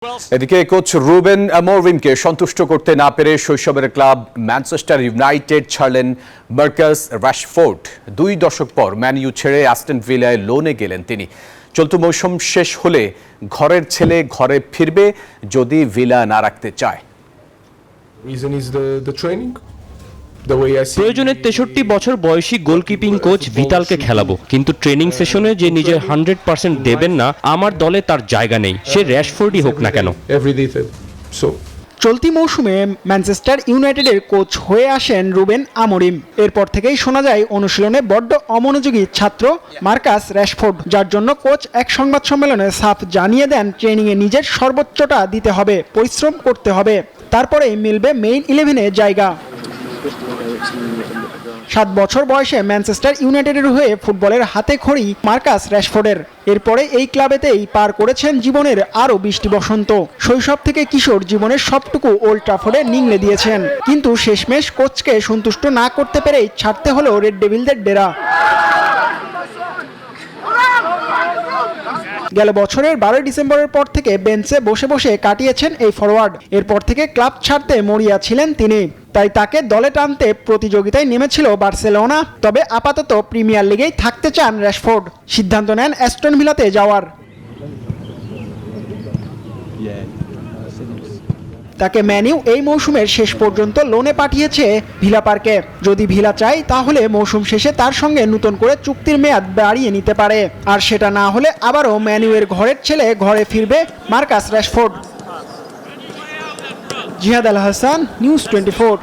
এদিকে coach Ruben আমোরিমকে সন্তুষ্ট করতে না পেরে শৈশবের ক্লাব ম্যানচেস্টার ইউনাইটেড ছাড়লেন মার্কাস রাশফোর্ড। 2 দশক পর ম্যান ইউ ছেড়ে অ্যাস্টন ভিলায় লোনে গেলেন তিনি। চলতি মৌসুম শেষ হলে ঘরের ছেলে ঘরে ফিরবে যদি ভিলা না রাখতে চায়। প্রয়োজনে 63 বছর বয়সী গোলকিপিং কোচ ভিতালকে খেলাবো, কিন্তু ট্রেনিং সেশনে যে নিজের 100% দেবেন না, আমার দলে তার জায়গা নেই, সে র্যাশফোর্ডই হোক না কেন। চলতি মৌসুমে ম্যানচেস্টার ইউনাইটেডের কোচ হয়ে আসেন রুবেন আমোরিম। এরপর থেকেই শোনা যায় অনুশীলনে বড্ড অমনোযোগী ছাত্র মার্কাস রাশফোর্ড, যার জন্য কোচ এক সংবাদ সম্মেলনে সাফ জানিয়ে দেন ট্রেনিংয়ে নিজের সর্বোচ্চটা দিতে হবে, পরিশ্রম করতে হবে, তারপরেই মিলবে মেইন 11-এ জায়গা। 7 বছর বয়সে ম্যানচেস্টার ইউনাইটেডের হয়ে ফুটবলের হাতে খড়ি মার্কাস রাশফোর্ডের। এরপরে এই ক্লাবেতেই পার করেছেন জীবনের আরও 20টি বসন্ত। শৈশব থেকে কিশোর জীবনের সবটুকু ওল্ড ট্রাফোর্ডে নিংড়ে দিয়েছেন, কিন্তু শেষমেশ কোচকে সন্তুষ্ট না করতে পেরেই ছাড়তে হলো রেড ডেভিলদের ডেরা। গেল বছরের 12 ডিসেম্বরের পর থেকে বেঞ্চে বসে বসে কাটিয়েছেন এই ফরওয়ার্ড। এরপর থেকে ক্লাব ছাড়তে মরিয়া ছিলেন তিনি, তাই তাকে দলে টানতে প্রতিযোগিতায় নেমেছিল বার্সেলোনা। তবে আপাতত প্রিমিয়ার লিগেই থাকতে চান রাশফোর্ড, সিদ্ধান্ত নেন অ্যাস্টন ভিলাতে যাওয়ার। তাকে ম্যান ইউ এই মৌসুমের শেষ পর্যন্ত লোনে পাঠিয়েছে ভিলা পার্কে। যদি ভিলা চায় তাহলে মৌসুম শেষে তার সঙ্গে নতুন করে চুক্তির মেয়াদ বাড়িয়ে নিতে পারে, আর সেটা না হলে আবারও ম্যান ইউ এর ঘরের ছেলে ঘরে ফিরবে মার্কাস রাশফোর্ড। জিহাদ আল হাসান, নিউজ 24।